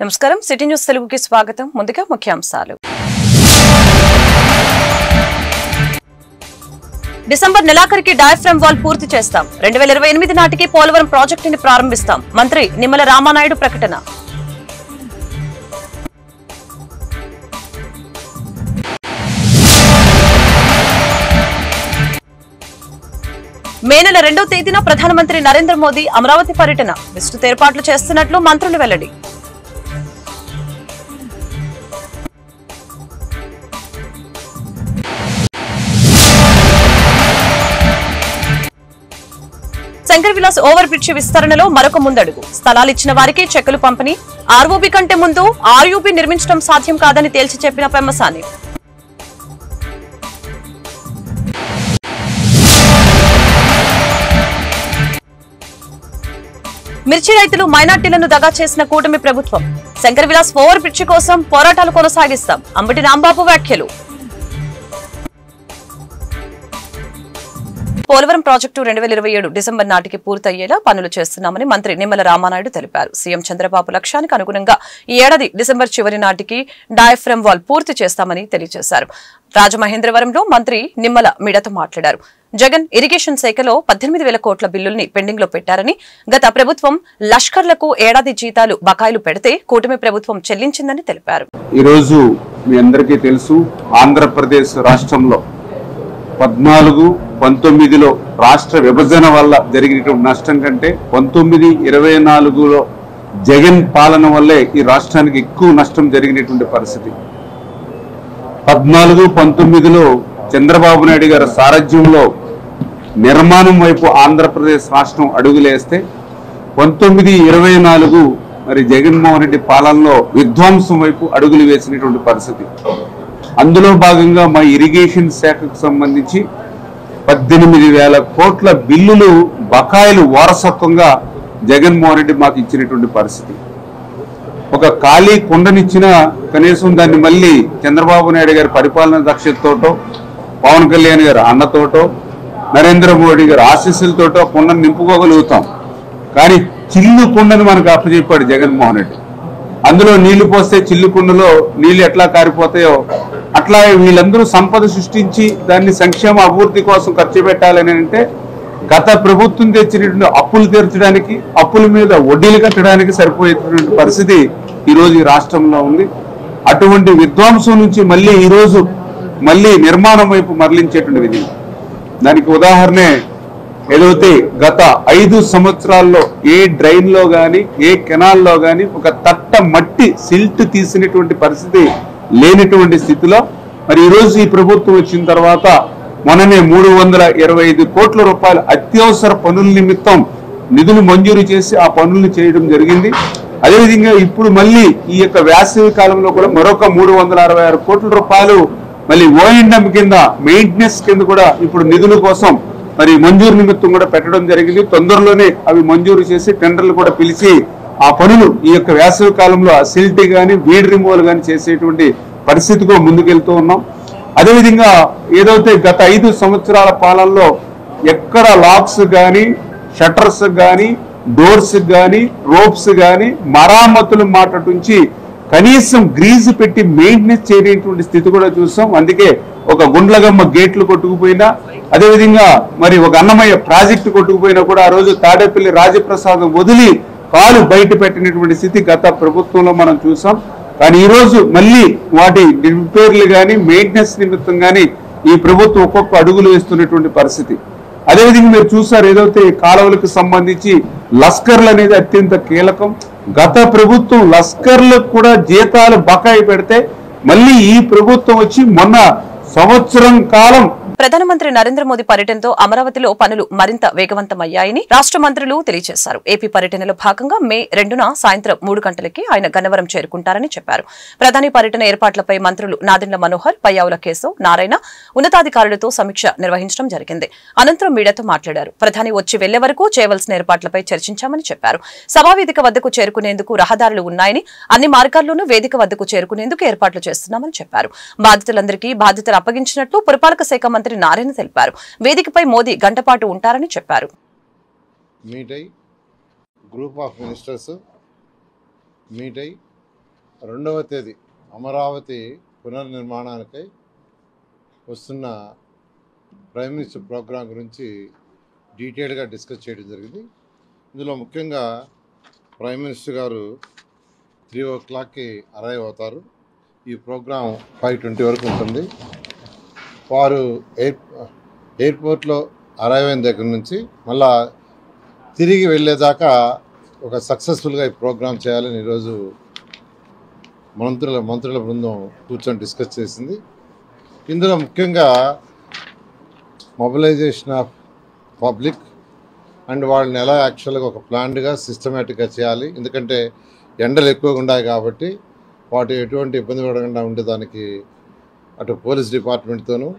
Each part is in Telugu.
నమస్కారం సిటీ న్యూస్ తెలుగుకి స్వాగతం ముందుగా ముఖ్యాంశాలు డిసెంబర్ నెలాఖరికి డయాఫ్రమ్ వాల్ పూర్తి చేస్తాం 2028 నాటికి పోలవరం ప్రాజెక్టుని ప్రారంభిస్తాం మంత్రి నిమ్మల రామానాయుడు ప్రకటన మే నెల 2వ తేదీన ప్రధానమంత్రి నరేంద్ర మోదీ అమరావతి పర్యటన విస్తృత ఏర్పాట్లు చేస్తున్నట్లు మంత్రులు వెల్లడి శంకర్ విలాస్ ఓవర్ బ్రిడ్జి విస్తరణలో మరొక ముందడుగు స్థలాలిచ్చిన వారికి చెక్కులు పంపిణీ ఆర్ఓబీ కంటే ముందు ఆర్యూబీ నిర్మించడం సాధ్యం కాదని తేల్చి చెప్పిన పెమ్మసాని మిర్చి రైతులు మైనార్టీలను దగా చేసిన కూటమి ప్రభుత్వం శంకర్ విలాస్ ఓవర్ బ్రిడ్జి కోసం పోరాటాలు కొనసాగిస్తాం అంబటి రాంబాబు వ్యాఖ్యలు పోలవరం ప్రాజెక్టు 2027 డిసెంబర్ నాటికి పూర్తయ్యేలా పనులు చేస్తున్నామని మంత్రి నిమ్మల రామానాయుడు తెలిపారు. సీఎం చంద్రబాబు లక్ష్యానికి అనుగుణంగా ఈ ఏడాది డిసెంబర్ చివరి నాటికి డయాఫ్రమ్ వాల్ పూర్తి చేస్తామని తెలియజేశారు. రాజమహేంద్రవరంలో మంత్రి నిమ్మల మీడియాతో మాట్లాడారు. జగన్ ఇరిగేషన్ శాఖలో 18,000 కోట్ల బిల్లుల్ని పెండింగ్ లో పెట్టారని గత ప్రభుత్వం లష్కర్లకు ఏడాది జీతాలు బకాయిలు పెడితే కూటమి ప్రభుత్వం చెల్లించిందని తెలిపారు. ఈ రోజు మీ అందరికీ తెలుసు ఆంధ్రప్రదేశ్ రాష్ట్రంలో 14-19లో రాష్ట్ర విభజన వల్ల జరిగినటువంటి నష్టం కంటే 19-24లో జగన్ పాలన వల్లే ఈ రాష్ట్రానికి ఎక్కువ నష్టం జరిగినటువంటి పరిస్థితి. 14-19లో చంద్రబాబు నాయుడు గారి సారథ్యంలో నిర్మాణం వైపు ఆంధ్రప్రదేశ్ రాష్ట్రం అడుగులేస్తే 19-24 మరి జగన్మోహన్ రెడ్డి పాలనలో విధ్వంసం వైపు అడుగులు వేసినటువంటి పరిస్థితి. అందులో భాగంగా మా ఇరిగేషన్ శాఖకు సంబంధించి 18,000 కోట్ల బిల్లులు బకాయిలు వారసత్వంగా జగన్మోహన్ రెడ్డి మాకు ఇచ్చినటువంటి పరిస్థితి. ఒక ఖాళీ కుండనిచ్చినా కనీసం దాన్ని మళ్ళీ చంద్రబాబు నాయుడు గారి పరిపాలన దక్షతతోటో పవన్ కళ్యాణ్ గారు అన్నతోటో నరేంద్ర మోడీ గారు ఆశీస్సులతోటో కుండను నింపుకోగలుగుతాం. కానీ చిల్లు కుండను మనకు అప్పచెప్పాడు జగన్మోహన్ రెడ్డి. అందులో నీళ్లు పోస్తే చిల్లు కుండలో నీళ్లు ఎట్లా కారిపోతాయో అట్లా వీళ్ళందరూ సంపద సృష్టించి దాన్ని సంక్షేమ అభివృద్ధి కోసం ఖర్చు పెట్టాలని అంటే గత ప్రభుత్వం తెచ్చినటువంటి అప్పులు తీర్చడానికి అప్పుల మీద వడ్డీలు కట్టడానికి సరిపోయేటువంటి పరిస్థితి ఈరోజు ఈ రాష్ట్రంలో ఉంది. అటువంటి విధ్వంసం నుంచి మళ్ళీ ఈరోజు మళ్ళీ నిర్మాణం వైపు మరలించేటువంటి విధి. దానికి ఉదాహరణే ఏదైతే గత 5 సంవత్సరాల్లో ఏ డ్రైన్లో కానీ ఏ కెనాల్లో కానీ ఒక తట్ట మట్టి సిల్ట్ తీసినటువంటి పరిస్థితి లేనటువంటి స్థితిలో మరి ఈరోజు ఈ ప్రభుత్వం వచ్చిన తర్వాత మొన్ననే 325 కోట్ల రూపాయల అత్యవసర పనుల నిమిత్తం నిధులు మంజూరు చేసి ఆ పనులను చేయడం జరిగింది. అదేవిధంగా ఇప్పుడు మళ్ళీ ఈ యొక్క వేసవి కాలంలో కూడా మరొక 366 కోట్ల రూపాయలు మళ్ళీ ఓఎండ్ఎం కింద మెయింటెనెన్స్ కింద కూడా ఇప్పుడు నిధుల కోసం మరి మంజూరు నిమిత్తం కూడా పెట్టడం జరిగింది. తొందరలోనే అవి మంజూరు చేసి టెండర్లు కూడా పిలిచి ఆ పనులు ఈ యొక్క వేసవి కాలంలో సిల్ట్ కానీ వీడ్ రిమూవల్ కానీ చేసేటువంటి పరిస్థితిగా ముందుకెళ్తూ ఉన్నాం. అదేవిధంగా ఏదైతే గత 5 సంవత్సరాల పాలనలో ఎక్కడ లాక్స్ కానీ షట్టర్స్ కానీ డోర్స్ కానీ రోప్స్ కానీ మరామతుల మాట నుంచి కనీసం గ్రీజు పెట్టి మెయింటెనెన్స్ చేయలేటువంటి స్థితి కూడా చూసాం. అందుకే ఒక గుండ్లగమ్మ గేట్లు కొట్టుకుపోయినా అదేవిధంగా మరి ఒక అన్నమయ్య ప్రాజెక్టు కొట్టుకుపోయినా కూడా ఆ రోజు తాడేపల్లి రాజప్రసాదం వదిలి కాలు బయట పెట్టినటువంటి స్థితి గత ప్రభుత్వంలో మనం చూసాం. కానీ ఈరోజు మళ్ళీ వాటి రిపేర్లు కానీ మెయింటెనెన్స్ నిమిత్తం కానీ ఈ ప్రభుత్వం ఒక్కొక్క అడుగులు వేస్తున్నటువంటి పరిస్థితి. అదేవిధంగా మీరు చూసారు ఏదైతే కాలువలకు సంబంధించి లస్కర్లు అనేది అత్యంత కీలకం. గత ప్రభుత్వం లస్కర్లకు కూడా జీతాలు బకాయి పెడితే మళ్ళీ ఈ ప్రభుత్వం వచ్చి మొన్న సంవత్సరం కాలం ప్రధానమంత్రి నరేంద్ర మోదీ పర్యటనతో అమరావతిలో పనులు మరింత వేగవంతమయ్యాయని రాష్ట్ర మంత్రులు తెలియజేశారు. ఏపీ పర్యటనలో భాగంగా మే 2న సాయంత్రం 3 గంటలకి ఆయన గన్నవరం చేరుకుంటారని చెప్పారు. ప్రధాని పర్యటన ఏర్పాట్లపై మంత్రులు నాదెండ్ల మనోహర్, పయ్యావుల కేశవ్, నారాయణ ఉన్నతాధికారులతో సమీక్ష నిర్వహించడం జరిగింది. అనంతరం మీడియాతో మాట్లాడారు. ప్రధాని వచ్చి వెళ్లే వరకు చేయవలసిన ఏర్పాట్లపై చర్చించామని చెప్పారు. సభావేదిక వద్దకు చేరుకునేందుకు రహదారులు ఉన్నాయని అన్ని మార్గాల్లోనూ వేదిక వద్దకు చేరుకునేందుకు ఏర్పాట్లు చేస్తున్నామని చెప్పారు. బాధితులందరికీ బాధ్యతలు అప్పగించినట్లు పురపాలక శాఖ మంత్రి నారాయణ తెలిపారు. వేదికపై మోదీ గంటపాటు ఉంటారని చెప్పారు. మీట్ అయి గ్రూప్ ఆఫ్ మినిస్టర్స్ మీట్ అయి 2వ తేదీ అమరావతి పునర్నిర్మాణానికై వస్తున్న ప్రైమ్ మినిస్టర్ ప్రోగ్రాం గురించి డీటెయిల్గా డిస్కస్ చేయడం జరిగింది. ఇందులో ముఖ్యంగా ప్రైమ్ మినిస్టర్ గారు 3 o'clockకి అరైవ్ అవుతారు. ఈ ప్రోగ్రాం 5:20 వరకు ఉంటుంది. వారు ఎయిర్పోర్ట్లో అరైవ్ అయిన దగ్గర నుంచి మళ్ళా తిరిగి వెళ్ళేదాకా ఒక సక్సెస్ఫుల్గా ఈ ప్రోగ్రాం చేయాలని ఈరోజు మంత్రుల బృందం కూర్చొని డిస్కస్ చేసింది. ఇందులో ముఖ్యంగా మొబిలైజేషన్ ఆఫ్ పబ్లిక్ అండ్ వాళ్ళని ఎలా యాక్చువల్గా ఒక ప్లాన్డ్గా సిస్టమేటిక్గా చేయాలి. ఎందుకంటే ఎండలు ఎక్కువగా ఉన్నాయి కాబట్టి వాటి ఎటువంటి ఇబ్బంది పడకుండా ఉండేదానికి అటు పోలీస్ డిపార్ట్మెంట్తోనూ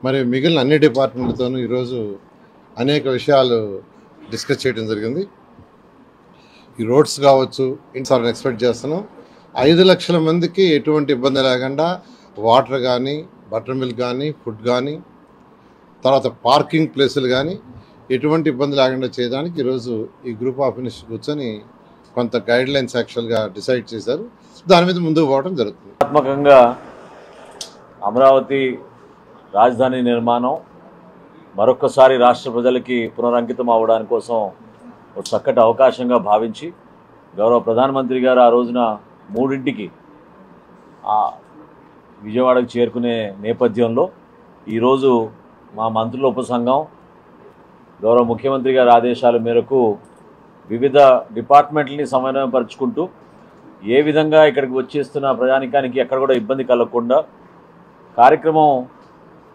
మరియు మిగిలిన అన్ని డిపార్ట్మెంట్లతోనూ ఈరోజు అనేక విషయాలు డిస్కస్ చేయడం జరిగింది. ఈ రోడ్స్ కావచ్చు ఇన్సార్ని ఎక్స్పెక్ట్ చేస్తున్నాం. 5 లక్షల మందికి ఎటువంటి ఇబ్బంది లేకుండా వాటర్ కానీ, బటర్ మిల్క్ కానీ, ఫుడ్ కానీ, తర్వాత పార్కింగ్ ప్లేసులు కానీ ఎటువంటి ఇబ్బంది లేకుండా చేయడానికి ఈరోజు ఈ గ్రూప్ ఆఫ్ మినిస్టర్స్ కూర్చొని కొంత గైడ్ లైన్స్ యాక్చువల్గా డిసైడ్ చేశారు. దాని మీద ముందుకు పోవడం జరుగుతుంది. ఆత్మకంగా అమరావతి రాజధాని నిర్మాణం మరొకసారి రాష్ట్ర ప్రజలకి పునరంకితం అవ్వడానికి కోసం ఒక చక్కటి అవకాశంగా భావించి గౌరవ ప్రధానమంత్రి గారు ఆ రోజున 3ంటికి విజయవాడకు చేరుకునే నేపథ్యంలో ఈరోజు మా మంత్రుల ఉపసంఘం గౌరవ ముఖ్యమంత్రి గారి ఆదేశాల మేరకు వివిధ డిపార్ట్మెంట్లని సమన్వయపరుచుకుంటూ ఏ విధంగా ఇక్కడికి వచ్చేస్తున్న ప్రజానికానికి ఎక్కడ కూడా ఇబ్బంది కలగకుండా కార్యక్రమం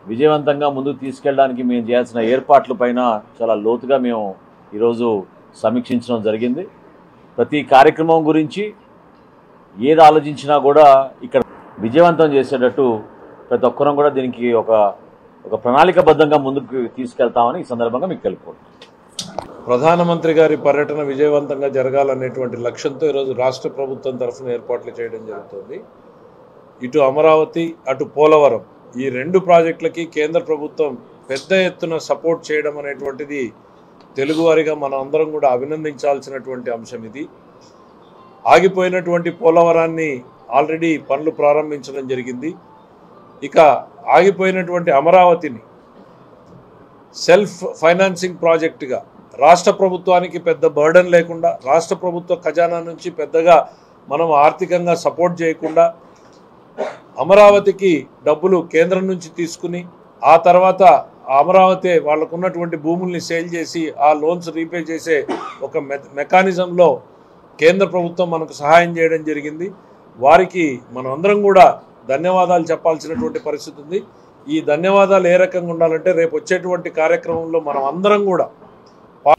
విజయవంతంగా ముందుకు తీసుకెళ్ళడానికి మేము చేయాల్సిన ఏర్పాట్ల పైన చాలా లోతుగా మేము ఈరోజు సమీక్షించడం జరిగింది. ప్రతి కార్యక్రమం గురించి ఏది ఆలోచించినా కూడా ఇక్కడ విజయవంతం చేసేటట్టు ప్రతి ఒక్కరం కూడా దీనికి ఒక ప్రణాళికబద్ధంగా ముందుకు తీసుకెళ్తామని ఈ సందర్భంగా మీకు తెలుపుకుంటున్నాను. ప్రధానమంత్రి గారి పర్యటన విజయవంతంగా జరగాలనేటువంటి లక్ష్యంతో ఈరోజు రాష్ట్ర ప్రభుత్వం తరఫున ఏర్పాట్లు చేయడం జరుగుతుంది. ఇటు అమరావతి అటు పోలవరం ఈ 2 ప్రాజెక్టులకి కేంద్ర ప్రభుత్వం పెద్ద ఎత్తున సపోర్ట్ చేయడం అనేటువంటిది తెలుగువారిగా మనం అందరం కూడా అభినందించాల్సినటువంటి అంశం. ఇది ఆగిపోయినటువంటి పోలవరాన్ని ఆల్రెడీ పనులు ప్రారంభించడం జరిగింది. ఇక ఆగిపోయినటువంటి అమరావతిని సెల్ఫ్ ఫైనాన్సింగ్ ప్రాజెక్టుగా రాష్ట్ర ప్రభుత్వానికి పెద్ద బర్డన్ లేకుండా రాష్ట్ర ప్రభుత్వ ఖజానా నుంచి పెద్దగా మనం ఆర్థికంగా సపోర్ట్ చేయకుండా అమరావతికి డబ్బులు కేంద్రం నుంచి తీసుకుని ఆ తర్వాత అమరావతి వాళ్ళకు ఉన్నటువంటి భూముల్ని సేల్ చేసి ఆ లోన్స్ రీపే చేసే ఒక మెకానిజంలో కేంద్ర ప్రభుత్వం మనకు సహాయం చేయడం జరిగింది. వారికి మనం అందరం కూడా ధన్యవాదాలు చెప్పాల్సినటువంటి పరిస్థితి ఉంది. ఈ ధన్యవాదాలు ఏ రకంగా ఉండాలంటే రేపు వచ్చేటువంటి కార్యక్రమంలో మనం అందరం కూడా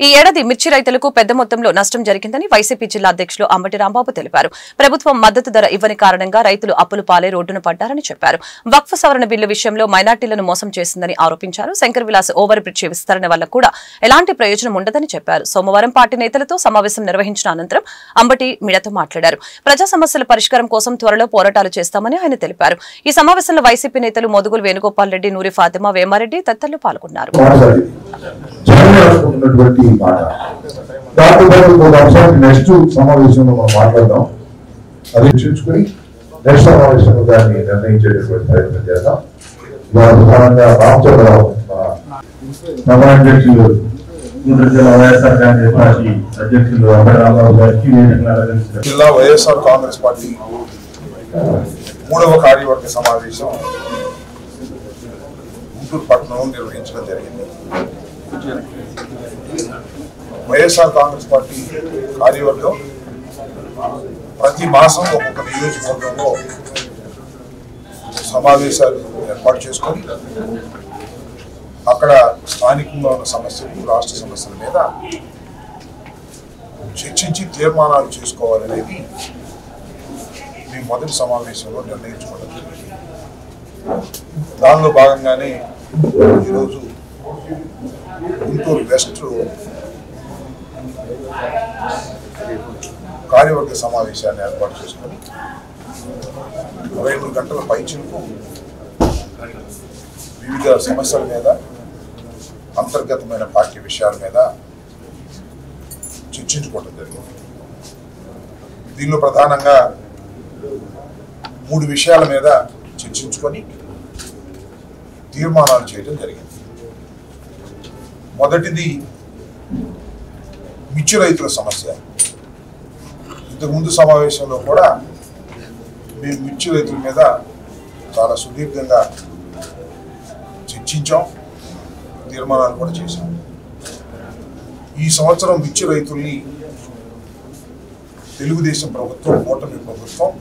ఈ ఏడాది మిర్చి రైతులకు పెద్ద మొత్తంలో నష్టం జరిగిందని వైసీపీ జిల్లా అధ్యక్షులు అంబటి రాంబాబు తెలిపారు. ప్రభుత్వం మద్దతు ధర ఇవ్వని కారణంగా రైతులు అప్పులు పాలై రోడ్డున పడ్డారని చెప్పారు. వక్ఫ్ సవరణ బిల్లు విషయంలో మైనార్టీలను మోసం చేసిందని ఆరోపించారు. శంకర్ విలాస్ ఓవర్ బ్రిడ్జ్ విస్తరణ వల్ల కూడా ఎలాంటి ప్రయోజనం ఉండదని చెప్పారు. సోమవారం పార్టీ నేతలతో సమావేశం నిర్వహించిన అనంతరం అంబటి మీడియాతో మాట్లాడారు. ప్రజా సమస్యల పరిష్కారం కోసం త్వరలో పోరాటాలు చేస్తామని ఆయన తెలిపారు. ఈ సమావేశంలో వైసీపీ నేతలు మోదుగులు వేణుగోపాల్ రెడ్డి, నూరి ఫాతిమా, వేమారెడ్డి తదితరులు పాల్గొన్నారు. నెక్స్ట్ సమావేశంలో మనం మాట్లాడదాం. అది చర్చించుకుని నెక్స్ట్ సమావేశంలో దాన్ని నిర్ణయించేటటువంటి ప్రయత్నం చేద్దాం. ప్రధానంగా రామచంద్రరావు అధ్యక్షులు వైఎస్ఆర్ కాంగ్రెస్ పార్టీ అధ్యక్షులు అంబటి రాంబాబు గారికి జిల్లా వైఎస్ఆర్ కాంగ్రెస్ పార్టీ 3వ కార్యవర్గ సమావేశం గుంటూరు పట్టణంలో నిర్వహించడం జరిగింది. వైఎస్ఆర్ కాంగ్రెస్ పార్టీ కార్యవర్గం ప్రతి మాసం ఒక్కొక్క నియోజకవర్గంలో సమావేశాలు ఏర్పాటు చేసుకొని అక్కడ స్థానికంగా ఉన్న సమస్యలు, రాష్ట్ర సమస్యల మీద చర్చించి తీర్మానాలు చేసుకోవాలనేది మీ మొదటి సమావేశంలో నిర్ణయించుకోవడం జరిగింది. దానిలో భాగంగానే ఈరోజు గుంటూరు వెస్ట్ కార్యవర్గ సమావేశాన్ని ఏర్పాటు చేసుకొని 23 గంటల పైచిలకు వివిధ సమస్యల మీద, అంతర్గతమైన పార్టీ విషయాల మీద చర్చించుకోవడం జరిగింది. దీనిలో ప్రధానంగా 3 విషయాల మీద చర్చించుకొని తీర్మానాలు చేయడం జరిగింది. మొదటిది మిర్చి రైతుల సమస్య. ఇంతకుముందు సమావేశంలో కూడా మేము మిర్చి రైతుల మీద చాలా సుదీర్ఘంగా చర్చించాం, తీర్మానాలు కూడా చేశాం. ఈ సంవత్సరం మిర్చి రైతుల్ని తెలుగుదేశం ప్రభుత్వం, కూటమి ప్రభుత్వం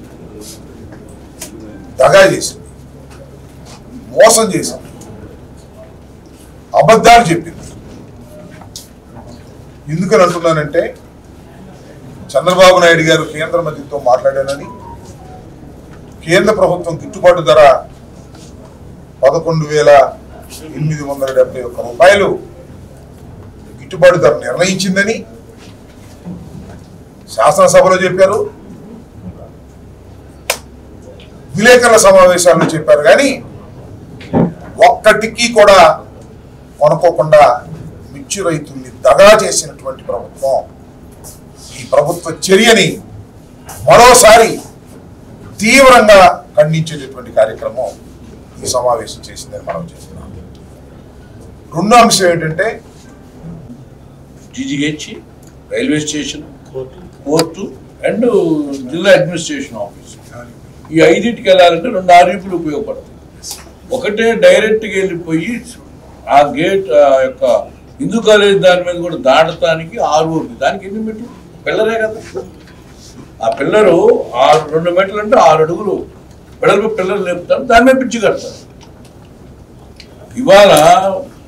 దగా చేసింది, మోసం చేసింది, అబద్ధాలు చెప్పింది. ఎందుకని అంటున్నానంటే చంద్రబాబు నాయుడు గారు కేంద్ర మంత్రితో మాట్లాడానని, కేంద్ర ప్రభుత్వం గిట్టుబాటు ధర 11,871 రూపాయలు గిట్టుబాటు ధర నిర్ణయించిందని శాసనసభలో చెప్పారు, విలేకరుల సమావేశాల్లో చెప్పారు. కానీ ఒక్కటికి కూడా కొనుక్కోకుండా మిర్చి రైతుల్ని దగా చేసినటువంటి ప్రభుత్వం. ఈ ప్రభుత్వ చర్యని మరోసారి తీవ్రంగా ఖండించేటటువంటి కార్యక్రమం ఈ సమావేశం చేసిందని మనం చేస్తున్నాం. రెండో అంశం ఏంటంటే GGH, railway station, court and జిల్లా అడ్మినిస్ట్రేషన్ ఆఫీస్, ఈ 5టికి వెళ్ళాలంటే 2 ఆర్యూపీలు ఉపయోగపడతాయి. ఒకటే డైరెక్ట్గా వెళ్ళిపోయి ఆ గేట్ యొక్క హిందూ కాలేజ్ దాని మీద కూడా దాటడానికి 6 ఓపీ. దానికి ఎన్ని మీటర్లు? పిల్లరే కదా. ఆ పిల్లరు 2 మీటర్లు అంటే 6 అడుగులు పిల్లలు లేపుతారు, దాని మీద పిచ్చి కడతారు. ఇవాళ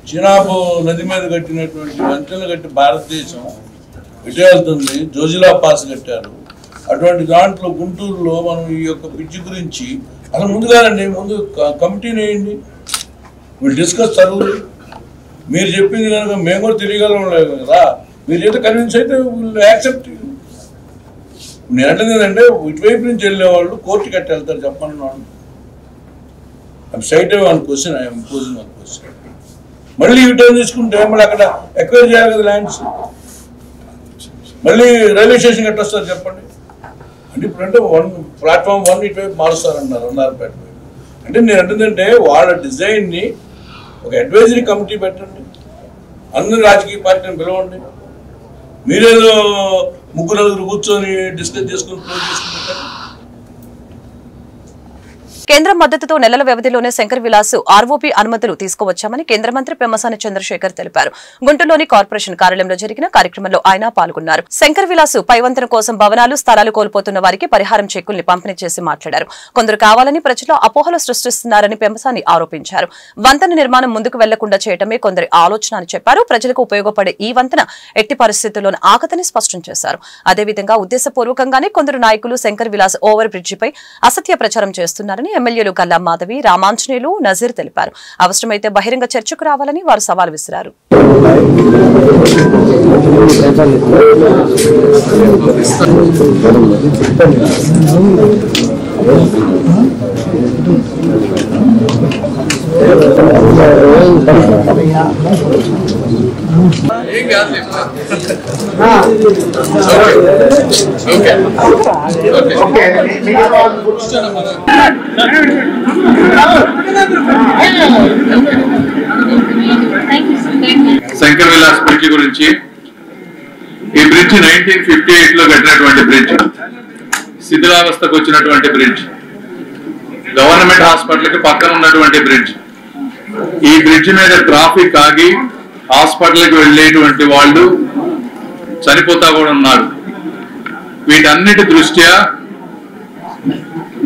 చినాబు నది మీద కట్టినటువంటి వంతెనలు కట్టి భారతదేశం ఎటు వెళ్తుంది, జోజిలా పాస్ కట్టారు. అటువంటి దాంట్లో గుంటూరులో మనం ఈ యొక్క పిచ్చి గురించి అసలు ముందుగానండి, ముందు కమిటీని వేయండి, వీళ్ళు డిస్కస్ చదువులు. మీరు చెప్పింది కనుక మేము కూడా తెలియగలం లేదు కదా, మీరు చేస్తే కన్విన్స్ అయితే వీళ్ళు యాక్సెప్ట్. నేను అంటే ఏంటంటే ఇటువైపు నుంచి వెళ్ళేవాళ్ళు కోర్టు కట్టి వెళ్తారు చెప్పమన్నాను. I'm straight away one question, I'm posing one question. మళ్ళీ ఈ టైం తీసుకుంటే మళ్ళీ అక్కడ ఎక్వైర్ చేయాలి కదా ల్యాండ్స్, మళ్ళీ రైల్వే స్టేషన్ కట్టొస్తారు చెప్పండి. అంటే ఇప్పుడంటే 1 ప్లాట్ఫామ్ 1 ఇటువైపు మారుస్తారన్నారు అన్నారపేట. అంటే నేను అంటుందంటే వాళ్ళ డిజైన్ని ఒక అడ్వైజరీ కమిటీ పెట్టండి, అందరూ రాజకీయ పార్టీని పిలవండి. మీరేదో 3-4 కూర్చొని డిస్కస్ చేసుకుని క్లోజ్ చేసుకుంటారు. కేంద్ర మద్దతుతో నెలల వ్యవధిలోనే శంకర్ విలాస్ ఆర్ఓపీ అనుమతులు తీసుకువచ్చామని కేంద్ర మంత్రి పెమ్మసాని చంద్రశేఖర్ తెలిపారు. గుంటూరులోని కార్పొరేషన్ కార్యాలయంలో జరిగిన కార్యక్రమంలో ఆయన పాల్గొన్నారు. శంకర్ విలాస్ పైవంతెన కోసం భవనాలు, స్థలాలు కోల్పోతున్న వారికి పరిహారం చెక్కుల్ని పంపిణీ చేసి మాట్లాడారు. కొందరు కావాలని ప్రజల్లో అపోహలు సృష్టిస్తున్నారని పెమ్మసాని ఆరోపించారు. వంతెన నిర్మాణం ముందుకు వెళ్లకుండా చేయటమే కొందరి ఆలోచన అని చెప్పారు. ప్రజలకు ఉపయోగపడే ఈ వంతెన ఎట్టి పరిస్థితుల్లోనూ ఆగదని స్పష్టం చేశారు. అదేవిధంగా ఉద్దేశపూర్వకంగానే కొందరు నాయకులు శంకర్ విలాస్ ఓవర్ బ్రిడ్జిపై అసత్య ప్రచారం చేస్తున్నారని ఎమ్మెల్యేలు గల్లా మాధవి, రామాంజనేయులు, నజీర్ తెలిపారు. అవసరమైతే బహిరంగ చర్చకు రావాలని వారు సవాల్ విసిరారు. శంకర్ విలాస్ బ్రిడ్జ్ గురించి, ఈ బ్రిడ్జ్ 1958 లో కట్టినటువంటి బ్రిడ్జ్, శిథిలావస్థకు వచ్చినటువంటి బ్రిడ్జ్, గవర్నమెంట్ హాస్పిటల్ కి పక్కన ఉన్నటువంటి బ్రిడ్జ్. ఈ బ్రిడ్జ్ మీద ట్రాఫిక్ ఆగి హాస్పిటల్కి వెళ్ళేటువంటి వాళ్ళు చనిపోతా కూడా ఉన్నారు. వీటన్నిటి దృష్ట్యా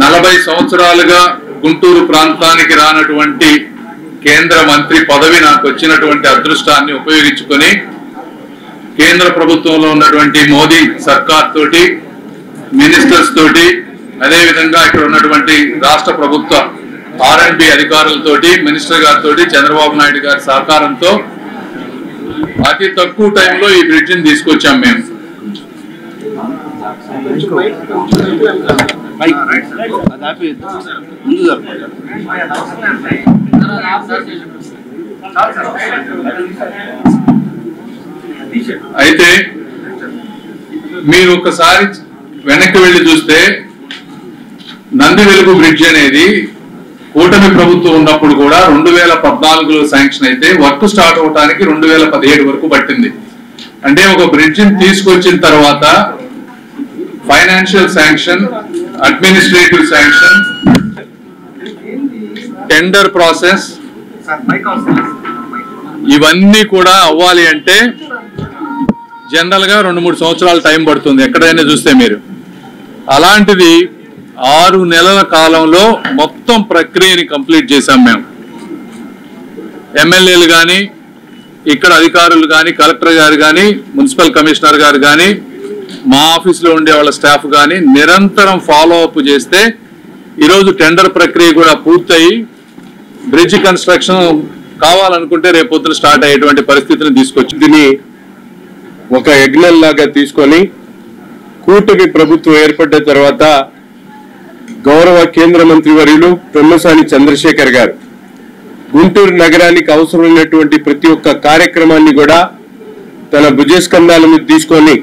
40 సంవత్సరాలుగా గుంటూరు ప్రాంతానికి రానటువంటి కేంద్ర మంత్రి పదవి నాకు వచ్చినటువంటి అదృష్టాన్ని ఉపయోగించుకొని కేంద్ర ప్రభుత్వంలో ఉన్నటువంటి మోదీ సర్కార్ తోటి, మినిస్టర్స్ తోటి, అదేవిధంగా ఇక్కడ ఉన్నటువంటి రాష్ట్ర ప్రభుత్వ R&B అధికారులతోటి, మినిస్టర్ గారితో, చంద్రబాబు నాయుడు గారి సహకారంతో అతి తక్కువ టైంలో ఈ బ్రిడ్జిని తీసుకొచ్చాం మేము. అయితే మీరు ఒకసారి వెనక్కి వెళ్ళి చూస్తే నంది వెలుగు బ్రిడ్జ్ అనేది కూటమి ప్రభుత్వం ఉన్నప్పుడు కూడా 2014లో శాంక్షన్ అయితే వర్క్ స్టార్ట్ అవడానికి 2017 వరకు పట్టింది. అంటే ఒక బ్రిడ్జిని తీసుకొచ్చిన తర్వాత financial sanction, administrative sanction, tender process ఇవన్నీ కూడా అవ్వాలి అంటే జనరల్ గా 2-3 సంవత్సరాల టైం పడుతుంది ఎక్కడైనా చూస్తే మీరు. అలాంటిది 6 నెలల కాలంలో మొత్తం ప్రక్రియని కంప్లీట్ చేశాం మేము. ఎమ్మెల్యేలు కానీ, ఇక్కడ అధికారులు కానీ, కలెక్టర్ గారు కానీ, మున్సిపల్ కమిషనర్ గారు కానీ, మా ఆఫీస్లో ఉండే వాళ్ళ స్టాఫ్ కానీ నిరంతరం ఫాలో అప్ చేస్తే ఈరోజు టెండర్ ప్రక్రియ కూడా పూర్తయి బ్రిడ్జ్ కన్స్ట్రక్షన్ కావాలనుకుంటే రేపు పొద్దున స్టార్ట్ అయ్యేటువంటి పరిస్థితిని తీసుకొచ్చి దీన్ని ఒక యజ్ఞం లాగా తీసుకొని కూటమి ప్రభుత్వం ఏర్పడ్డ తర్వాత గౌరవ కేంద్ర మంత్రి వర్యులు పెమ్మసాని చంద్రశేఖర్ గారు గుంటూరు నగరానికి అవసరమైనటువంటి ప్రతి ఒక్క కార్యక్రమాన్ని కూడా తన భుజస్కంధాల మీద తీసుకొని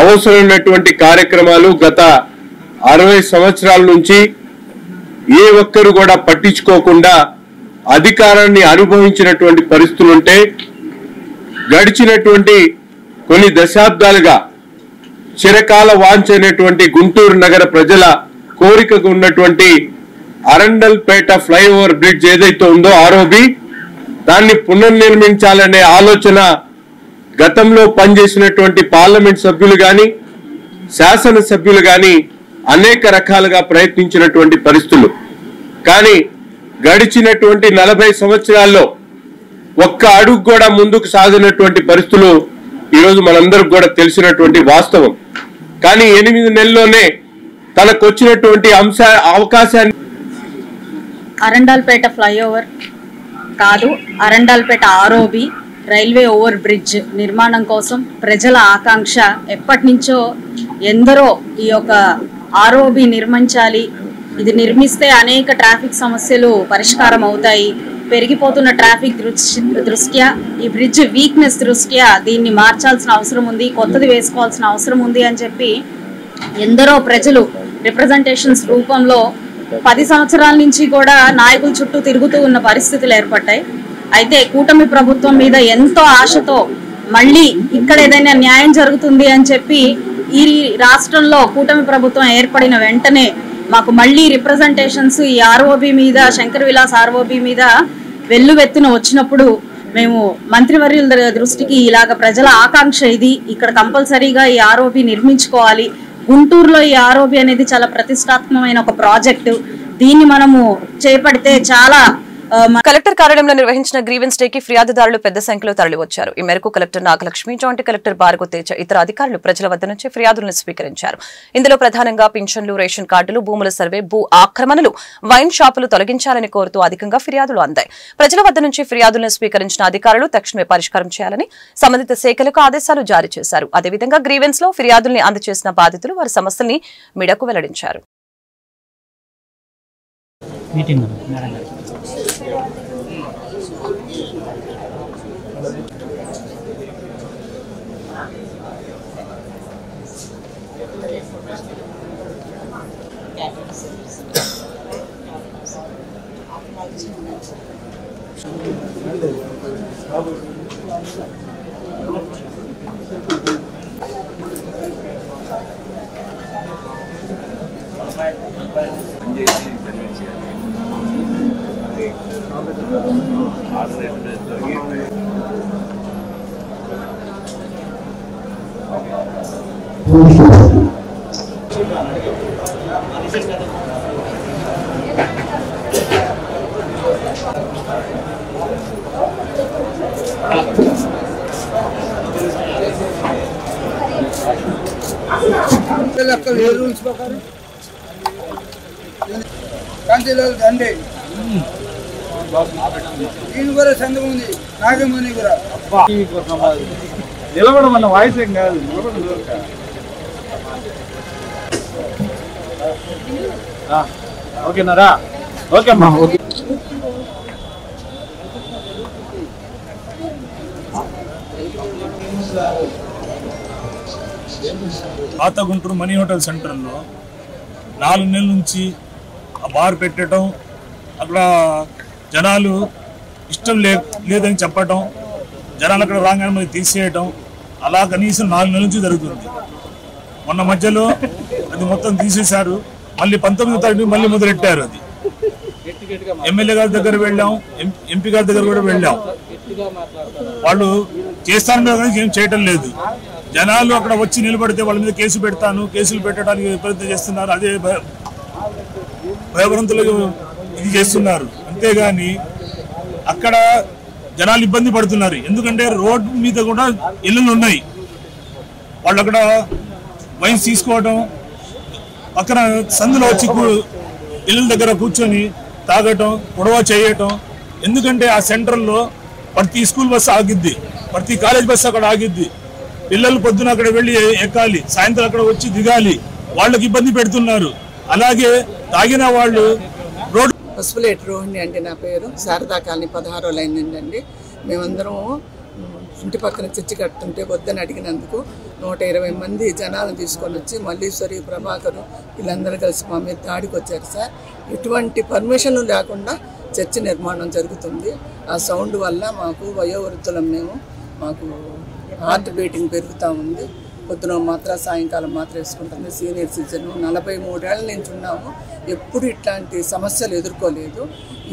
అవసరమైనటువంటి కార్యక్రమాలు గత 60 సంవత్సరాల నుంచి ఏ ఒక్కరు కూడా పట్టించుకోకుండా అధికారాన్ని అనుభవించినటువంటి పరిస్థితులుంటే గడిచినటువంటి కొన్ని దశాబ్దాలుగా చిరకాల వాంఛైనటువంటి గుంటూరు నగర ప్రజల కోరికకు ఉన్నటువంటి అరండల్పేట ఫ్లైఓవర్ బ్రిడ్జ్ ఏదైతే ఉందో ఆర్ఓబి దాన్ని పునర్నిర్మించాలనే ఆలోచన గతంలో పనిచేసినటువంటి పార్లమెంట్ సభ్యులు కానీ శాసనసభ్యులు కానీ అనేక రకాలుగా ప్రయత్నించినటువంటి పరిస్థితులు. కానీ గడిచినటువంటి 40 సంవత్సరాల్లో ఒక్క అడుగు కూడా ముందుకు సాగినటువంటి పరిస్థితులు ఈరోజు మనందరికి కూడా తెలిసినటువంటి వాస్తవం. కానీ 8 నెలల్లోనే తనకు వచ్చినటువంటి అవకాశాన్ని అరండాల్పేట ఫ్లైఓవర్ కాదు, Arundelpet ROB railway over bridge నిర్మాణం కోసం ప్రజల ఆకాంక్ష ఎప్పటి నుంచో. ఎందరో ఈ యొక్క ఆర్ఓబి నిర్మించాలి, ఇది నిర్మిస్తే అనేక ట్రాఫిక్ సమస్యలు పరిష్కారం అవుతాయి, పెరిగిపోతున్న ట్రాఫిక్ దృష్ట్యా ఈ బ్రిడ్జ్ వీక్నెస్ దృష్ట్యా దీన్ని మార్చాల్సిన అవసరం ఉంది, కొత్తది వేసుకోవాల్సిన అవసరం ఉంది అని చెప్పి ఎందరో ప్రజలు రిప్రజెంటేషన్స్ రూపంలో 10 సంవత్సరాల నుంచి కూడా నాయకుల చుట్టూ తిరుగుతూ ఉన్న పరిస్థితులు ఏర్పడ్డాయి. అయితే కూటమి ప్రభుత్వం మీద ఎంతో ఆశతో మళ్ళీ ఇక్కడ ఏదైనా న్యాయం జరుగుతుంది అని చెప్పి ఈ రాష్ట్రంలో కూటమి ప్రభుత్వం ఏర్పడిన వెంటనే మాకు మళ్ళీ రిప్రజెంటేషన్స్ ఈ ఆర్ఓబి మీద, శంకర్ విలాస్ ఆర్ఓబి మీద వెల్లువెత్తున వచ్చినప్పుడు మేము మంత్రివర్యుల దృష్టికి ఇలాగ ప్రజల ఆకాంక్ష ఇది, ఇక్కడ కంపల్సరీగా ఈ ఆర్ఓబి నిర్మించుకోవాలి, గుంటూరులో ఈ ఆర్ఓబి అనేది చాలా ప్రతిష్టాత్మకమైన ఒక ప్రాజెక్టు, దీన్ని మనము చేపడితే చాలా. కలెక్టర్ కార్యాలయంలో నిర్వహించిన గ్రీవెన్స్ డే కి ఫిర్యాదుదారులు పెద్ద సంఖ్యలో తరలివచ్చారు. ఈ మేరకు collector Nagalakshmi, joint collector Bhargava Teja ఇతర అధికారులు ప్రజల వద్ద నుంచి ఫిర్యాదులను స్వీకరించారు. ఇందులో ప్రధానంగా పింఛన్లు, రేషన్ కార్డులు, భూముల సర్వే, భూ ఆక్రమణలు, వైన్ షాపులు తొలగించాలని కోరుతూ అధికంగా ఫిర్యాదులు అందాయి. ప్రజల వద్ద నుంచి ఫిర్యాదులను స్వీకరించిన అధికారులు తక్షణమే పరిష్కారం చేయాలని సంబంధిత శాఖలకు ఆదేశాలు జారీ చేశారు. అదేవిధంగా గ్రీవెన్స్ లో ఫిర్యాదుల్ని అందజేసిన బాధితులు వారి సమస్యల్ని మీడియాకు వెల్లడించారు. రూల్స్ ప్రకారం కాంతిలాల్ దండే దీని కూడా సందం ఉంది, నాగమణి కూడా నిలబడం అన్న వాయిస్ ఏం కాదు. ఓకేనారా? ఓకే అమ్మా. ఓకే. పాత గుంటూరు మనీ హోటల్ సెంటర్లో 4 నెలల నుంచి ఆ బార్ పెట్టడం, అక్కడ జనాలు ఇష్టం లేదని చెప్పటం, జనాలు అక్కడ రాగానే మరి తీసేయటం, అలా కనీసం 4 నెలల నుంచి జరుగుతుంది. మొన్న మధ్యలో అది మొత్తం తీసేశారు. మళ్ళీ 19వ తారీఖు మళ్ళీ మొదలెట్టారు. అది ఎమ్మెల్యే గారి దగ్గర వెళ్ళాం, ఎంపీ గారి దగ్గర కూడా వెళ్ళాం. వాళ్ళు చేస్తానో కానీ ఏం చేయటం లేదు. జనాలు అక్కడ వచ్చి నిలబడితే వాళ్ళ మీద కేసులు పెట్టడానికి ప్రయత్నం చేస్తున్నారు. అదే భయభ్రాంతులు ఇది చేస్తున్నారు. అంతేగాని అక్కడ జనాలు ఇబ్బంది పడుతున్నారు. ఎందుకంటే రోడ్డు మీద కూడా ఇళ్ళు ఉన్నాయి. వాళ్ళు అక్కడ వైన్స్ తీసుకోవటం, పక్కన సందులో వచ్చి ఇళ్ళ దగ్గర కూర్చొని తాగటం, గొడవ చేయటం. ఎందుకంటే ఆ సెంటర్లో ప్రతి స్కూల్ బస్సు ఆగిద్ది, ప్రతి కాలేజ్ బస్సు అక్కడ ఆగిద్ది. పిల్లలు పొద్దున అక్కడ వెళ్ళి ఎక్కాలి, సాయంత్రం అక్కడ వచ్చి దిగాలి. వాళ్ళకి ఇబ్బంది పెడుతున్నారు. అలాగే తాగిన వాళ్ళు రోడ్డు. పసుపులేటి రోహిణి అంటే నా పేరు. శారదా కాలనీ 16వ లైన్ నుండి మేమందరం ఇంటి పక్కన చర్చి కడుతుంటే వద్దని అడిగినందుకు 120 మంది జనాలను తీసుకొని వచ్చి మల్లీశ్వరి, ప్రభాకరు వీళ్ళందరూ కలిసి మా మీద దాడికి వచ్చారు సార్. ఎటువంటి పర్మిషన్లు లేకుండా చర్చి నిర్మాణం జరుగుతుంది. ఆ సౌండ్ వల్ల మాకు వయోవృద్ధులం మాకు హార్ట్ బీటింగ్ పెరుగుతూ ఉంది. పొద్దున మాత్రం సాయంకాలం మాత్రం వేసుకుంటుంది. సీనియర్ సిటిజన్ 43 ఏళ్ళ నుంచి ఉన్నాము. ఎప్పుడు ఇట్లాంటి సమస్యలు ఎదుర్కోలేదు.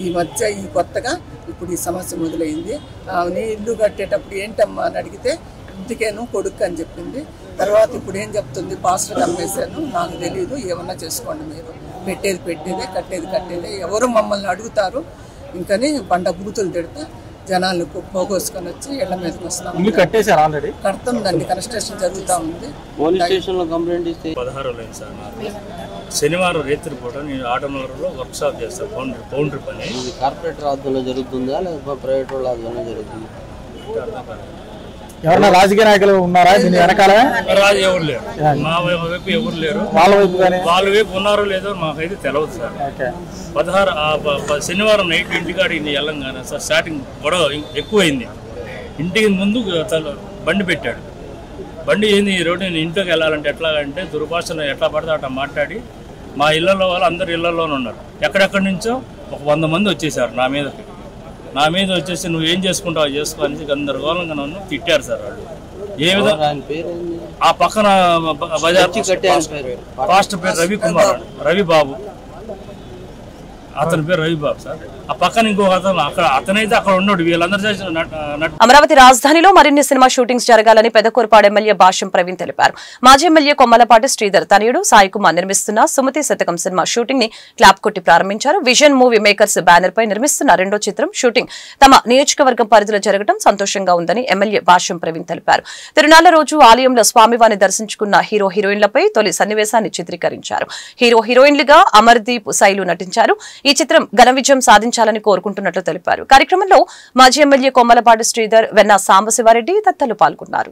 ఈ మధ్య కొత్తగా ఇప్పుడు ఈ సమస్య మొదలైంది. ఆమె ఇల్లు కట్టేటప్పుడు ఏంటమ్మా అని అడిగితే ఇంటికేను కొడుకు అని చెప్పింది. తర్వాత ఇప్పుడు ఏం చెప్తుంది, పాస్టర్ అమ్మేశాను, నాకు తెలియదు, ఏమన్నా చేసుకోండి మీరు, పెట్టేది కట్టేదే. ఎవరు మమ్మల్ని అడుగుతారు ఇంకని బండ బూతులు తిడితే జనాలను పోగొసుకొని వచ్చి ఇళ్ల మీదకి వస్తాం. కడుతుందండి, కన్స్ట్రక్షన్ జరుగుతూ ఉంది. పోలీస్ స్టేషన్ లో కంప్లైంట్ ఇస్తే 16వ లైన్ సార్. శనివారం రేత్రి పూట నేను ఆటోనగర్లో వర్క్ షాప్ చేస్తాను, పౌండరీ పని. కార్పొరేటర్ ఆధ్వర్యంలో జరుగుతుందా లేకపోతే ప్రైవేట్ వాళ్ళ ఆధ్వర్యంలో జరుగుతుంది? ఎవరన్నా రాజకీయ నాయకులు ఉన్నారా దీని వెనకాల? ఎవరు లేరు, మా వైపు ఎవరు లేరు. వాళ్ళ వైపు ఉన్నారో లేదో మాకైతే తెలియదు సార్. 16 శనివారం నైట్ ఇంటికాడికి వెళ్ళంగానే సార్ స్టార్టింగ్ గొడవ ఎక్కువైంది. ఇంటికి ముందు బండి పెట్టాడు. బండి ఏంది ఈ రోడ్డు నేను ఇంట్లోకి వెళ్ళాలంటే ఎట్లా అంటే దుర్భాషను ఎట్లా పడితే అట్లా మాట్లాడి మా ఇళ్లలో వాళ్ళు అందరు ఇళ్లలోనే ఉన్నారు. ఎక్కడెక్కడి నుంచో ఒక 100 మంది వచ్చేసారు నా మీద వచ్చేసి నువ్వు ఏం చేసుకుంటావు చేసుకో అని గందరగోళంగా నన్ను తిట్టారు సార్ వాళ్ళు. ఏ విధంగా ఆ పక్కన బజార్ పాస్టర్ పేరు రవిబాబు, అతని పేరు రవిబాబు సార్. ఆ పక్కన ఇంకో అతను అతనైతే అక్కడ ఉన్నాడు. వీళ్ళందరూ చేసిన అమరావతి రాజధానిలో మరిన్ని సినిమా షూటింగ్స్ జరగాలని పెదకూరుపాడు ఎమ్మెల్యే భాష్యం ప్రవీణ్ తెలిపారు. మాజీ ఎమ్మెల్యే కొమ్మలపాటి శ్రీధర్ తనయుడు సాయి కుమార్ నిర్మిస్తున్న సుమతి శతకం సినిమా షూటింగ్ ని క్లాప్ కొట్టి ప్రారంభించారు. విజన్ మూవీ మేకర్స్ బ్యానర్ పై నిర్మిస్తున్న 2వ చిత్రం షూటింగ్ తమ నియోజకవర్గం పరిధిలో జరగడం సంతోషంగా ఉందని ఎమ్మెల్యే భాష్యం ప్రవీణ్ తెలిపారు. తిరునాళ్ల రోజు ఆలయంలో స్వామివారిని దర్శించుకున్న హీరో హీరోయిన్లపై తొలి సన్నివేశాన్ని చిత్రీకరించారు. హీరో హీరోయిన్లుగా అమర్దీప్, శైలు నటించారు. ఈ చిత్రం ఘన విజయం సాధించాలని కోరుకుంటున్నట్లు తెలిపారు. కార్యక్రమంలో మాజీ ఎమ్మెల్యే కొమ్మలపాటి శ్రీధర్, వెన్న సాంబశివారెడ్డి తదితరులు పాల్గొన్నారు.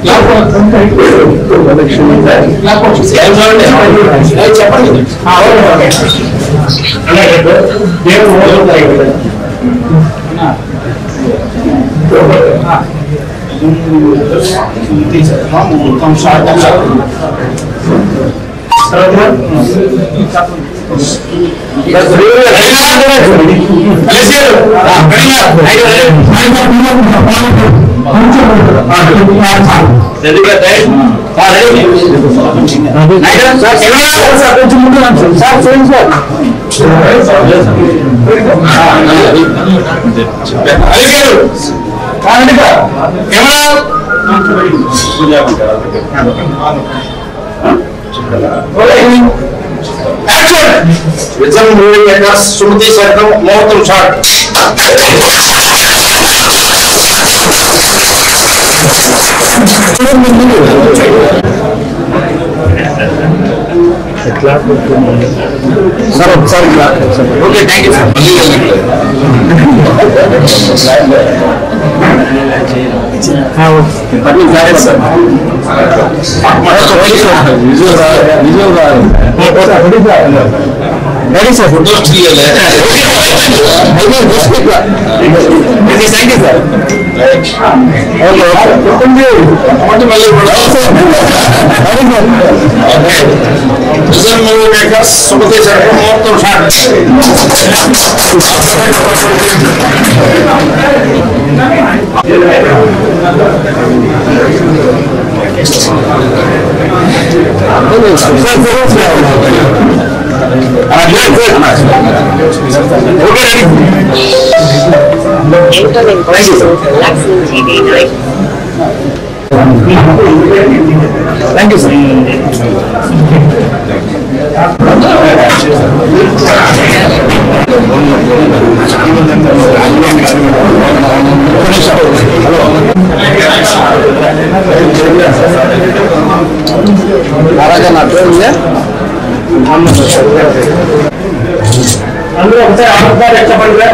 Vision movie makers Sumathi Sathakam ముహూర్తం షాట్. సార్ ఒకసారి okay, thank you sir. Sumathi Sathakam ముహూర్తం షాట్. Thank you, sir. అందరూ ఒకసారి ఆనందాలు చెప్పండి.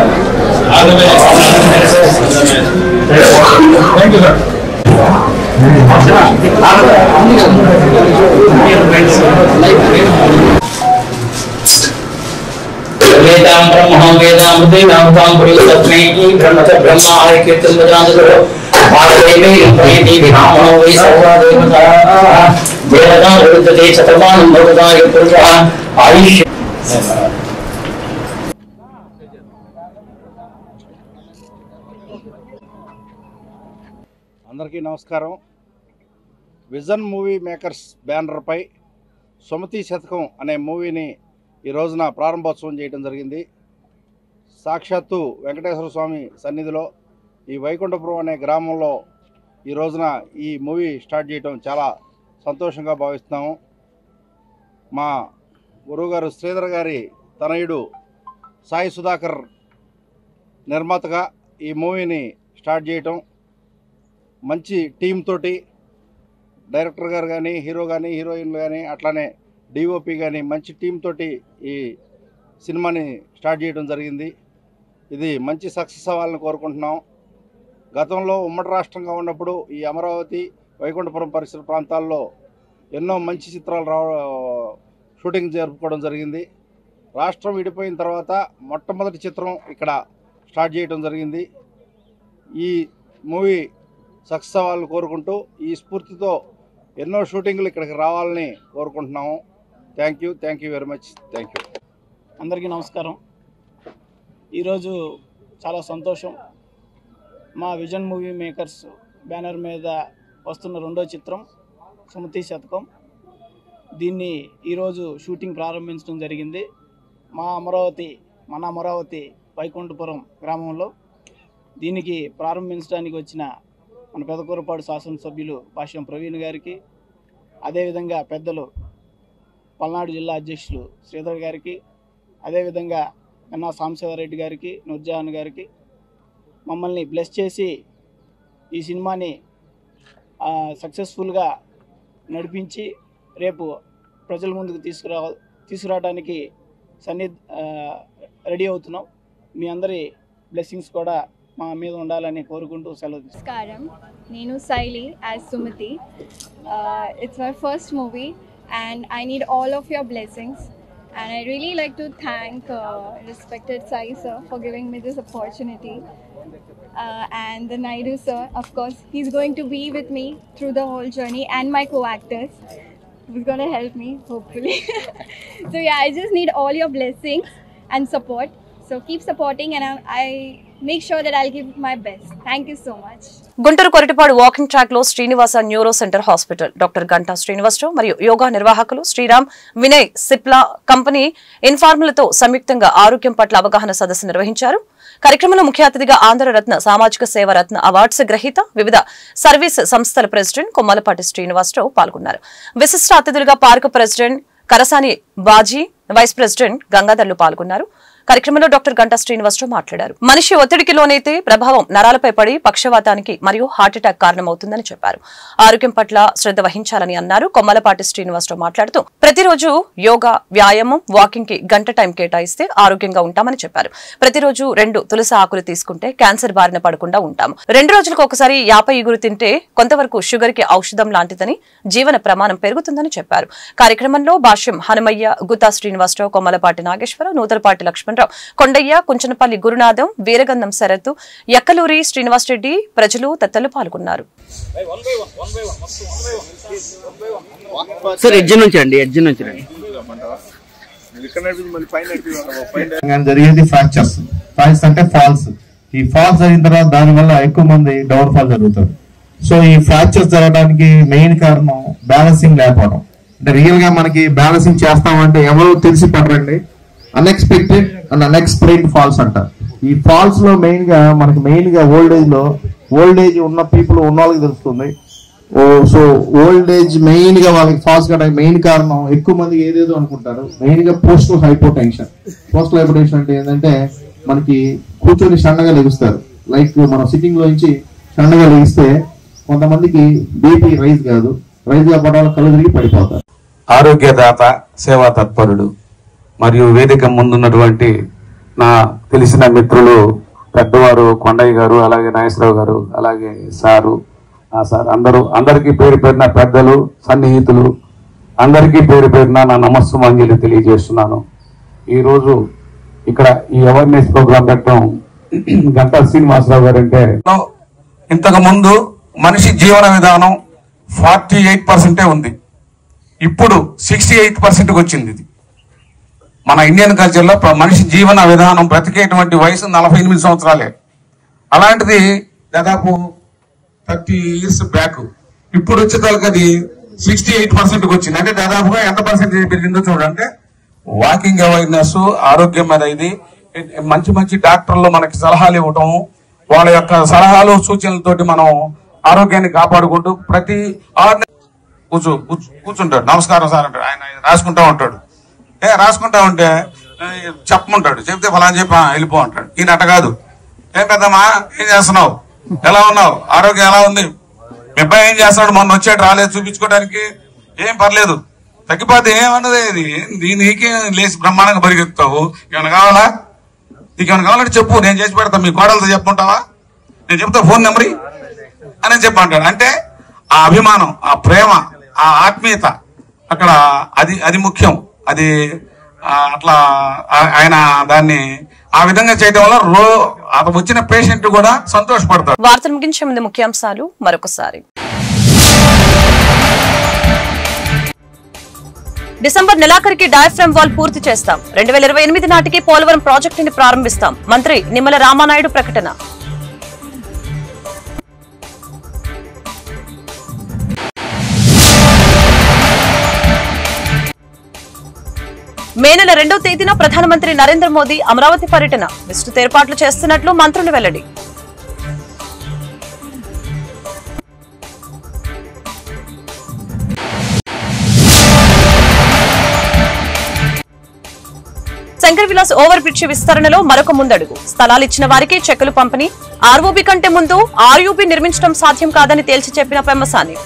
Thank you sir. वेदां ब्रह्म वेदामृते नामतां पुरीतस्मै ब्रह्म च ब्रह्माय कीर्तिं वदामि भारते प्रीति विहामो वै सर्वा देवता वेदना विरुद्धते शतमानं भवताय पुरुषः आयुष्य అందరికీ నమస్కారం. విజన్ మూవీ మేకర్స్ బ్యానర్పై సుమతి శతకం అనే మూవీని ఈ రోజున ప్రారంభోత్సవం చేయడం జరిగింది. సాక్షాత్తు వెంకటేశ్వర స్వామి సన్నిధిలో ఈ వైకుంఠపురం అనే గ్రామంలో ఈ రోజున ఈ మూవీ స్టార్ట్ చేయడం చాలా సంతోషంగా భావిస్తున్నాము. మా గురువుగారు శ్రీధర్ గారి తనయుడు సాయి సుధాకర్ నిర్మాతగా ఈ మూవీని స్టార్ట్ చేయటం, మంచి టీం తోటి డైరెక్టర్ గారు కానీ, హీరో కానీ, హీరోయిన్లు కానీ, అట్లానే డిఓపి కానీ మంచి టీం తోటి ఈ సినిమాని స్టార్ట్ చేయడం జరిగింది. ఇది మంచి సక్సెస్ అవ్వాలని కోరుకుంటున్నాం. గతంలో ఉమ్మడి రాష్ట్రంగా ఉన్నప్పుడు ఈ అమరావతి, వైకుంఠపురం పరిసర ప్రాంతాల్లో ఎన్నో మంచి చిత్రాలు షూటింగ్ జరుపుకోవడం జరిగింది. రాష్ట్రం విడిపోయిన తర్వాత మొట్టమొదటి చిత్రం ఇక్కడ స్టార్ట్ చేయడం జరిగింది. ఈ మూవీ సక్సెస్ అవ్వాలని కోరుకుంటూ ఈ స్ఫూర్తితో ఎన్నో షూటింగ్లు ఇక్కడికి రావాలని కోరుకుంటున్నాము. Thank you very much. Thank you. అందరికీ నమస్కారం. ఈరోజు చాలా సంతోషం. మా విజన్ మూవీ మేకర్స్ బ్యానర్ మీద వస్తున్న రెండో చిత్రం సుమతి శతకం. దీన్ని ఈరోజు షూటింగ్ ప్రారంభించడం జరిగింది మన అమరావతి వైకుంఠపురం గ్రామంలో. దీనికి ప్రారంభించడానికి వచ్చిన మన పెదకూరపాడు శాసనసభ్యులు భాష్యం ప్రవీణ్ గారికి, అదేవిధంగా పెద్దలు పల్నాడు జిల్లా అధ్యక్షులు శ్రీధర్ గారికి, అదేవిధంగా కన్నా సాంబశివరెడ్డి గారికి, నూర్జహాన్ గారికి మమ్మల్ని బ్లెస్ చేసి ఈ సినిమాని సక్సెస్ఫుల్గా నడిపించి రేపు ప్రజల ముందుకు తీసుకురావడానికి రెడీ అవుతున్నాం. మీ అందరి బ్లెస్సింగ్స్ కూడా మా మీద ఉండాలని కోరుకుంటూ సెలవు తీసుకుంటాం. నేను Shaili as Sumathi. It's my first movie and I need all of your blessings, and I really like to thank respected Sai sir for giving me this opportunity, and the Naidu sir, of course, he's going to be with me through the whole journey, and my co-actors who's going to help me hopefully. So yeah, I just need all your blessings and support, so keep supporting, and I make sure that I'll give my best. Thank you so much. Guntur Koratipadu walking track లో Srinivasa neuro centre hospital doctor Ganta Srinivasarao మరియు యోగా నిర్వాహకులు శ్రీరామ్, వినయ్, సిప్లా కంపెనీ ఇన్ఫార్ములతో సంయుక్తంగా ఆరోగ్యం పట్ల అవగాహన సదస్సు నిర్వహించారు. కార్యక్రమంలో ముఖ్య అతిథిగా ఆంధ్రరత్న సామాజిక సేవరత్న అవార్డ్స్ గ్రహీత, వివిధ సర్వీస్ సంస్థల ప్రెసిడెంట్ కొమ్మలపాటి శ్రీనివాసరావు పాల్గొన్నారు. విశిష్ట అతిథులుగా park president Karasani Baji, vice president గంగాధర్లు పాల్గొన్నారు. కార్యక్రమంలో డాక్టర్ గంటా శ్రీనివాసరావు మాట్లాడారు. మనిషి ఒత్తిడికి లోనైతే ప్రభావం నరాలపై పడి పక్షవాతానికి మరియు హార్ట్అటాక్ కారణమవుతుందని చెప్పారు. ఆరోగ్యం పట్ల శ్రద్ధ వహించాలని అన్నారు. కొమ్మలపాటి శ్రీనివాసరావు మాట్లాడుతూ ప్రతిరోజు యోగా, వ్యాయామం, వాకింగ్ కి గంట టైం కేటాయిస్తే ఆరోగ్యంగా ఉంటామని చెప్పారు. ప్రతిరోజు 2 తులసి ఆకులు తీసుకుంటే క్యాన్సర్ బారిన పడకుండా ఉంటాము. 2 రోజులకు ఒకసారి యాప ఇగురు తింటే కొంతవరకు షుగర్ కి ఔషధం లాంటిదని, జీవన ప్రమాణం పెరుగుతుందని చెప్పారు. కార్యక్రమంలో భాష్యం హనుమయ్య, గుత్తా శ్రీనివాసరావు, కొమ్మలపాటి నాగేశ్వరరావు, నూతలపాటి లక్ష్మణరావు, కొండయ్య, కుంచనపల్లి గురునాథం, వీరగంధం శరత్, ఎక్కలూరి శ్రీనివాసరెడ్డి, ప్రజలు తదితరులు పాల్గొన్నారు. జరిగేది ఫ్రాక్చర్స్ అంటే ఫాల్స్. ఈ ఫాల్స్ జరిగిన తర్వాత దాని వల్ల ఎక్కువ మంది డౌన్ ఫాల్ జరుగుతారు. సో ఈ ఫ్రాక్చర్స్ జరగడానికి మెయిన్ కారణం బ్యాలెన్సింగ్ లేకపోవడం. అంటే రియల్ గా మనకి బ్యాలెన్సింగ్ చేస్తామంటే ఎవరో తెలిసి పడరండి, అన్ఎక్స్పెక్టెడ్ అండ్ అన్ఎక్స్ప్లెయిన్డ్ ఫాల్స్ అంటారు. ఈ ఫాల్స్ లో మెయిన్ గా ఓల్డ్ ఏజ్ ఉన్న పీపుల్ ఉన్న వాళ్ళకి తెలుస్తుంది. సో ఓల్డ్ ఏజ్ మెయిన్ గా వాళ్ళకి ఫాల్స్ కావడానికి మెయిన్ కారణం ఎక్కువ మంది ఏదేదో అనుకుంటారు. మెయిన్ గా పోస్టల్ హైపోటెన్షన్ అంటే ఏంటంటే మనకి కూర్చొని సన్నగా లెగుస్తారు. లైక్ మనం సిట్టింగ్ లో నుంచి సన్నగా లెగిస్తే కొంతమందికి బీపీ రైజ్ కాకపోవడం వల్ల కళ్ళు తిరిగి పడిపోతారు. ఆరోగ్యదాత, సేవా తత్పరుడు మరియు వేదిక ముందున్నటువంటి నా తెలిసిన మిత్రులు పెద్దవారు కొండయ్య గారు, అలాగే నాగేశ్వరరావు గారు, అలాగే సారు, సార్ అందరికీ పేరు పేరున పెద్దలు, సన్నిహితులు అందరికీ పేరు పేరున నా నమస్సుమాంజలి తెలియజేస్తున్నాను. ఈరోజు ఇక్కడ ఈ అవేర్నెస్ ప్రోగ్రాం పెట్టడం గంటా శ్రీనివాసరావు గారు అంటే, ఇంతకు ముందు మనిషి జీవన విధానం 48% ఉంది, ఇప్పుడు 68%కి వచ్చింది. ఇది మన ఇండియన్ కల్చర్లో మనిషి జీవన విధానం బ్రతికేటువంటి వయసు 48 సంవత్సరాలే. అలాంటిది దాదాపు 30 years బ్యాక్ ఇప్పుడు వచ్చేదానికి అది 68%కి వచ్చింది. అంటే దాదాపుగా ఎంత పర్సెంటేజ్ పెరిగిందో చూడండి. వాకింగ్ అవేర్నెస్, ఆరోగ్యం మీద ఇది మంచి డాక్టర్లు మనకి సలహాలు ఇవ్వటం, వాళ్ళ యొక్క సలహాలు సూచనలతోటి మనం ఆరోగ్యాన్ని కాపాడుకుంటూ ప్రతి కూర్చుంటాడు. నమస్కారం సార్ అంటాడు, ఆయన రాసుకుంటా ఉంటాడు. రాసుకుంటా ఉంటే చెప్పమంటాడు, చెప్తే ఫలాని చెప్పి వెళ్ళిపో అంటాడు. ఈయన అట్ట కాదు, ఏం పెద్దమ్మా ఏం చేస్తున్నావు, ఎలా ఉన్నావు, ఆరోగ్యం ఎలా ఉంది, మీ అబ్బాయి ఏం చేస్తాడు, మొన్న వచ్చాడు రాలేదు చూపించుకోవడానికి, ఏం పర్లేదు, తగ్గిపోతే ఏమన్నది నీకే లేచి బ్రహ్మాండంగా పరిగెత్తుతావు, ఏమైనా కావాలా, నీకేమైనా కావాలంటే చెప్పు నేను చేసి పెడతా, మీ కోడలతో చెప్పుకుంటావా, నేను చెప్తా ఫోన్ నెంబర్ అని చెప్పంటాడు. అంటే ఆ అభిమానం, ఆ ప్రేమ, ఆ ఆత్మీయత అక్కడ అది ముఖ్యం. అది అట్లా ఆయన దాన్ని ఆ విధంగా చేయడం వల్ల వచ్చిన పేషెంట్ కూడా సంతోషపడతారు. వార్తలు ముగించే ముందు ముఖ్యాంశాలు మరొకసారి. డిసెంబర్ నెలాఖరికి డయాఫ్రమ్ వాల్ పూర్తి చేస్తాం. 2028 నాటికి పోలవరం ప్రాజెక్టుని ప్రారంభిస్తాం. మంత్రి నిమ్మల రామానాయుడు ప్రకటన. మే నెల 2వ తేదీన ప్రధానమంత్రి నరేంద్ర మోదీ అమరావతి పర్యటన. విస్తృత ఏర్పాట్లు చేస్తున్నట్లు మంత్రులు వెల్లడి. శంకర్ విలాస్ ఓవర్ బ్రిడ్జి విస్తరణలో మరొక ముందడుగు. స్థలాలిచ్చిన వారికి చెక్కులు పంపిణీ. ఆర్ఓబీ కంటే ముందు ఆర్యూబీ నిర్మించడం సాధ్యం కాదని తేల్చి చెప్పిన పెమ్మసాని.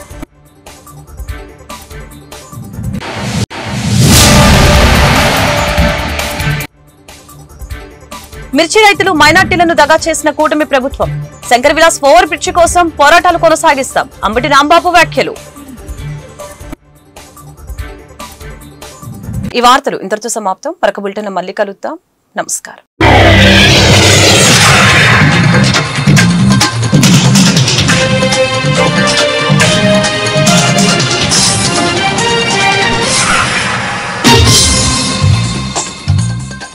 మిర్చి రైతులు, మైనార్టీలను దగా చేసిన కూటమి ప్రభుత్వం. శంకర్ విలాస్ ఓవర్ బ్రిడ్జి కోసం పోరాటాలు కొనసాగిస్తాం. అంబటి రాంబాబు వ్యాఖ్యలు. ఈ వార్తలు ఇంతటితో సమాప్తం. మరొక బులెటిన్లో మళ్ళీ కలుద్దాం. నమస్కారం.